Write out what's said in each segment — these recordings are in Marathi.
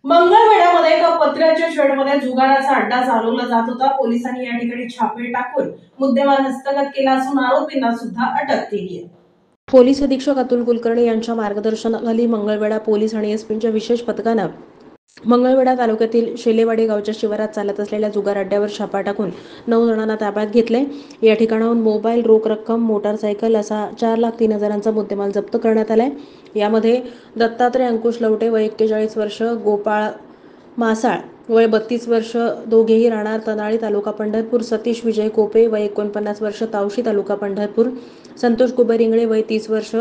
मंगळवेढ्यामध्ये एका पत्र्याच्या शेडमध्ये जुगाराचा अड्डा चालवला जात होता। पोलिसांनी या ठिकाणी छापे टाकून मुद्देमाल हस्तगत केला असून आरोपींना सुद्धा अटक केली आहे। पोलीस अधीक्षक अतुल कुलकर्णी यांच्या मार्गदर्शनाखाली मंगळवेढा पोलीस आणि एसपीच्या विशेष पथकानं मंगळवेढा तालुक्यातील शेलेवाडी गावच्या शिवारात चालत असलेल्या जुगार अड्ड्यावर छापा टाकून 9 जणांना ताब्यात घेतले। या ठिकाणाहून मोबाईल, रोख रक्कम, मोटारसायकल असा 4,03,000चा मुद्देमाल जप्त करण्यात आलाय। यामध्ये दत्तात्रय अंकुश लवटे वय 41 वर्ष, गोपाळ मासाळ वय 32 वर्ष दोघेही राहणार तनाळी तालुका पंढरपूर, सतीश विजय कोपे वय 49 वर्ष तावशी तालुका पंढरपूर, संतोष कुबेर इंगळे वय 30 वर्ष,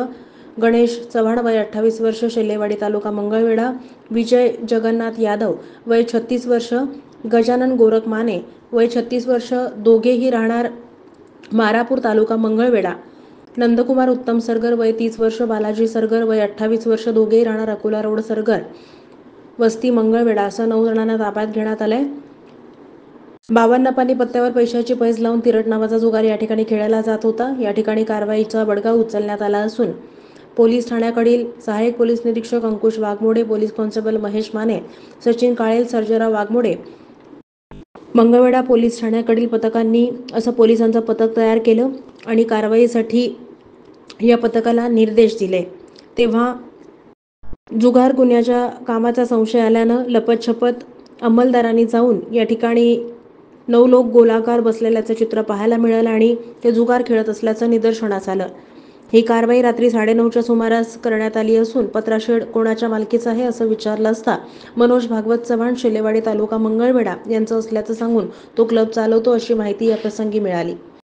गणेश चव्हाण वय 28 वर्ष शेलेवाडी तालुका मंगळवेढा, विजय जगन्नाथ यादव वय 36 वर्ष, गजानन गोरख माने वय 36 वर्ष दोघेही राहणार मारापूर तालुका मंगळवेढा, नंदकुमार उत्तम सरगर वय 30 वर्ष, बालाजी सरगर वय 28 वर्ष दोघेही राहणार अकोला रोड सरगर वस्ती मंगळवेढा असं 9 जणांना ताब्यात घेण्यात आलंय। 52 पानी पत्त्यावर पैशाची पैज लावून तिरट नावाचा जुगार या ठिकाणी खेळला जात होता। या ठिकाणी कारवाईचा बडगा उचलण्यात आला असून पोलीस ठाण्याकडील सहाय्यक पोलीस निरीक्षक Ankush Waghmode, police constable Mahesh Mane, Sachin Kalel, Sarjerao Waghmode, Mangalwedha police ठाण्याकडील पथकांनी असं पोलिसांचं पथक तयार केलं आणि कारवाईसाठी या पथकाला निर्देश दिले। तेव्हा जुगार गुन्ह्याच्या कामाचा संशय आल्यानं लपतछपत अंमलदारांनी जाऊन या ठिकाणी 9 लोक गोलाकार बसलेल्याचं चित्र पाहायला मिळालं आणि ते जुगार खेळत असल्याचं निदर्शनास आलं। ही कारवाई रात्री 9:30च्या सुमारास करण्यात आली असून पत्राशेड कोणाच्या मालकीचा आहे असं विचारलं असता मनोज भागवत चव्हाण शेलेवाडी तालुका मंगळवेढा यांचं असल्याचं सांगून तो क्लब चालवतो अशी माहिती या प्रसंगी मिळाली।